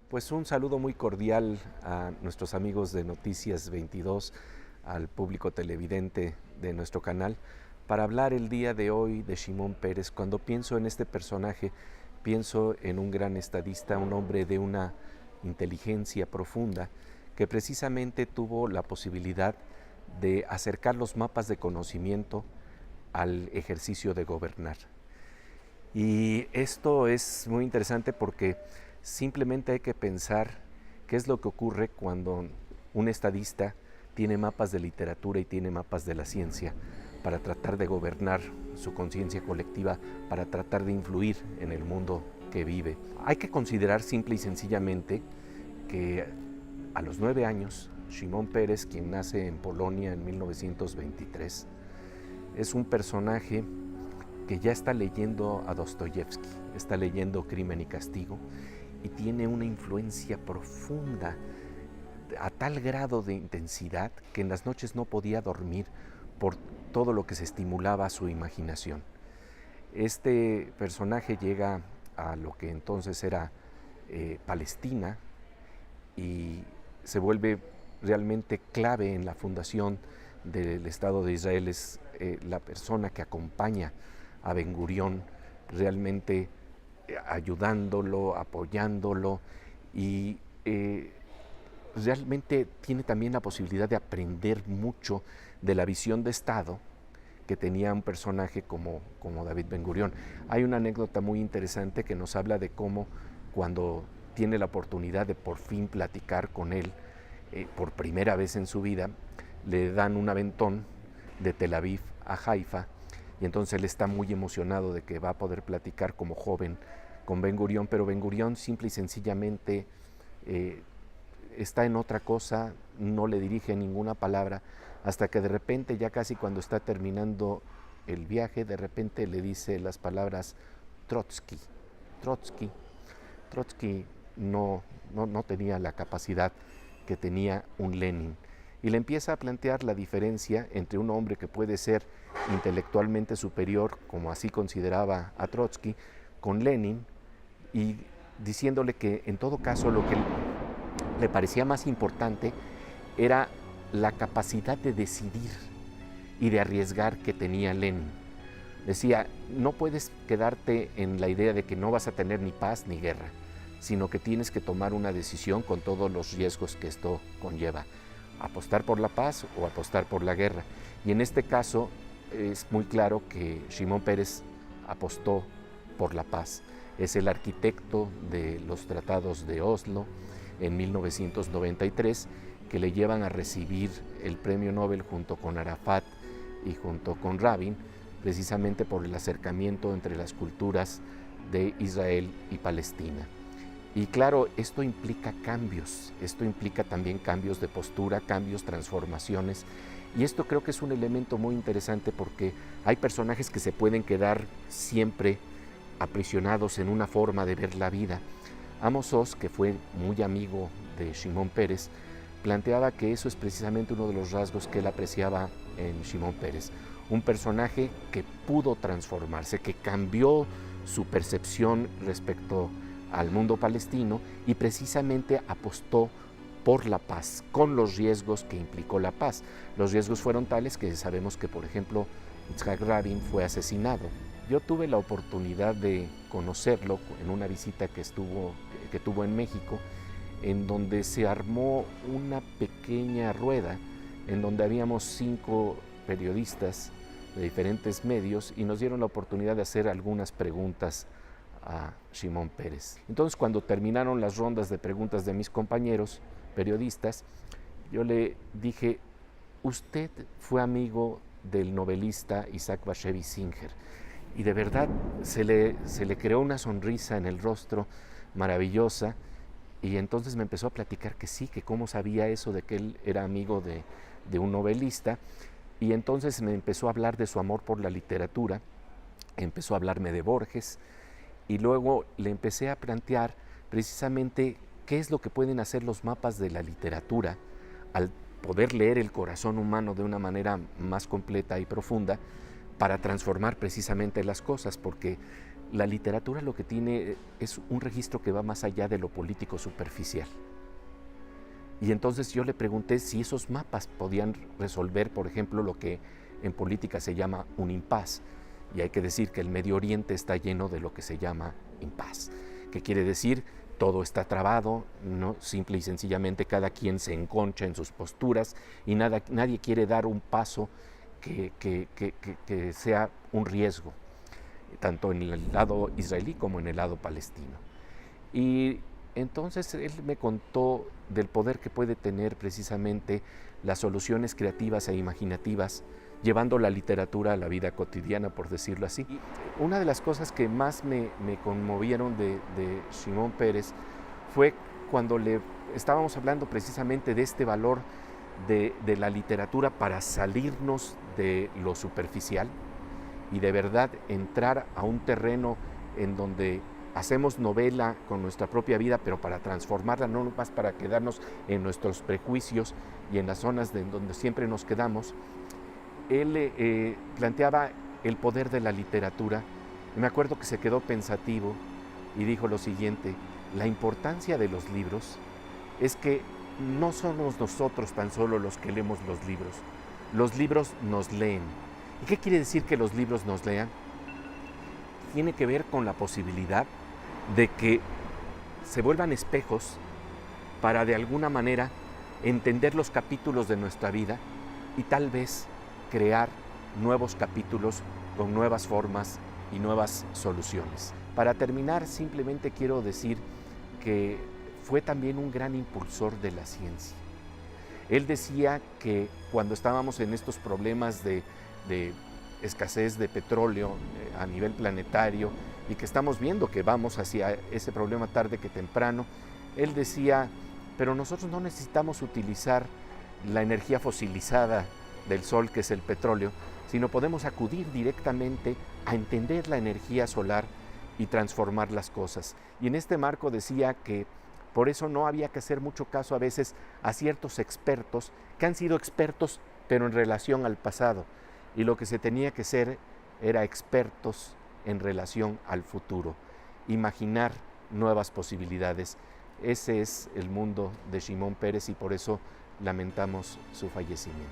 Pues un saludo muy cordial a nuestros amigos de Noticias 22, al público televidente de nuestro canal, para hablar el día de hoy de Shimon Peres. Cuando pienso en este personaje, pienso en un gran estadista, un hombre de una inteligencia profunda, que precisamente tuvo la posibilidad de acercar los mapas de conocimiento al ejercicio de gobernar. Y esto es muy interesante porque simplemente hay que pensar qué es lo que ocurre cuando un estadista tiene mapas de literatura y tiene mapas de la ciencia para tratar de gobernar su conciencia colectiva, para tratar de influir en el mundo que vive. Hay que considerar simple y sencillamente que a los 9 años, Shimon Peres, quien nace en Polonia en 1923, es un personaje que ya está leyendo a Dostoyevsky, está leyendo Crimen y Castigo y tiene una influencia profunda a tal grado de intensidad que en las noches no podía dormir por todo lo que se estimulaba a su imaginación. Este personaje llega a lo que entonces era Palestina y se vuelve realmente clave en la fundación del Estado de Israel. Es la persona que acompaña a Ben Gurión, realmente ayudándolo, apoyándolo y realmente tiene también la posibilidad de aprender mucho de la visión de Estado que tenía un personaje como David Ben Gurión. Hay una anécdota muy interesante que nos habla de cómo cuando tiene la oportunidad de por fin platicar con él por primera vez en su vida, le dan un aventón de Tel Aviv a Haifa y entonces él está muy emocionado de que va a poder platicar como joven con Ben Gurión, pero Ben Gurión simple y sencillamente está en otra cosa, no le dirige ninguna palabra, hasta que de repente, ya casi cuando está terminando el viaje, de repente le dice las palabras Trotsky. Trotsky. Trotsky no tenía la capacidad que tenía un Lenin. Y le empieza a plantear la diferencia entre un hombre que puede ser intelectualmente superior, como así consideraba a Trotsky, con Lenin, y diciéndole que en todo caso lo que le parecía más importante era la capacidad de decidir y de arriesgar que tenía Lenin. Decía, no puedes quedarte en la idea de que no vas a tener ni paz ni guerra, sino que tienes que tomar una decisión con todos los riesgos que esto conlleva. Apostar por la paz o apostar por la guerra. Y en este caso es muy claro que Shimon Peres apostó por la paz. Es el arquitecto de los tratados de Oslo en 1993 que le llevan a recibir el premio Nobel junto con Arafat y junto con Rabin, precisamente por el acercamiento entre las culturas de Israel y Palestina. Y claro, esto implica cambios, esto implica también cambios de postura, cambios, transformaciones. Y esto creo que es un elemento muy interesante porque hay personajes que se pueden quedar siempre aprisionados en una forma de ver la vida. Amos Oz, que fue muy amigo de Shimon Peres, planteaba que eso es precisamente uno de los rasgos que él apreciaba en Shimon Peres. Un personaje que pudo transformarse, que cambió su percepción respecto al mundo palestino y precisamente apostó por la paz, con los riesgos que implicó la paz. Los riesgos fueron tales que sabemos que, por ejemplo, Yitzhak Rabin fue asesinado. Yo tuve la oportunidad de conocerlo en una visita que tuvo en México, en donde se armó una pequeña rueda, en donde habíamos 5 periodistas de diferentes medios y nos dieron la oportunidad de hacer algunas preguntas a Shimon Peres. Entonces, cuando terminaron las rondas de preguntas de mis compañeros periodistas, yo le dije, usted fue amigo del novelista Isaac Bashevis Singer, y de verdad se le creó una sonrisa en el rostro maravillosa, y entonces me empezó a platicar que sí, que cómo sabía eso de que él era amigo de un novelista, y entonces me empezó a hablar de su amor por la literatura, empezó a hablarme de Borges, y luego le empecé a plantear precisamente qué es lo que pueden hacer los mapas de la literatura al poder leer el corazón humano de una manera más completa y profunda para transformar precisamente las cosas, porque La literatura lo que tiene es un registro que va más allá de lo político superficial. Y entonces yo le pregunté si esos mapas podían resolver, por ejemplo, lo que en política se llama un impas. Y hay que decir que el Medio Oriente está lleno de lo que se llama impas, que quiere decir todo está trabado, ¿no? Simple y sencillamente cada quien se enconcha en sus posturas y nadie quiere dar un paso que sea un riesgo, tanto en el lado israelí como en el lado palestino. Y entonces él me contó del poder que puede tener precisamente las soluciones creativas e imaginativas, llevando la literatura a la vida cotidiana, por decirlo así. Y una de las cosas que más me conmovieron de Shimon Peres fue cuando estábamos hablando precisamente de este valor de la literatura para salirnos de lo superficial y de verdad entrar a un terreno en donde hacemos novela con nuestra propia vida, pero para transformarla, no más para quedarnos en nuestros prejuicios y en las zonas donde siempre nos quedamos. Él planteaba el poder de la literatura. Y me acuerdo que se quedó pensativo y dijo lo siguiente: la importancia de los libros es que no somos nosotros tan solo los que leemos los libros nos leen. ¿Y qué quiere decir que los libros nos lean? Tiene que ver con la posibilidad de que se vuelvan espejos para de alguna manera entender los capítulos de nuestra vida y tal vez crear nuevos capítulos con nuevas formas y nuevas soluciones. Para terminar, simplemente quiero decir que fue también un gran impulsor de la ciencia. Él decía que cuando estábamos en estos problemas de escasez de petróleo a nivel planetario y que estamos viendo que vamos hacia ese problema tarde que temprano, él decía, pero nosotros no necesitamos utilizar la energía fosilizada del sol, que es el petróleo, sino podemos acudir directamente a entender la energía solar y transformar las cosas. Y en este marco decía que por eso no había que hacer mucho caso a veces a ciertos expertos que han sido expertos pero en relación al pasado, y lo que se tenía que ser era expertos en relación al futuro, imaginar nuevas posibilidades. Ese es el mundo de Shimon Peres y por eso lamentamos su fallecimiento.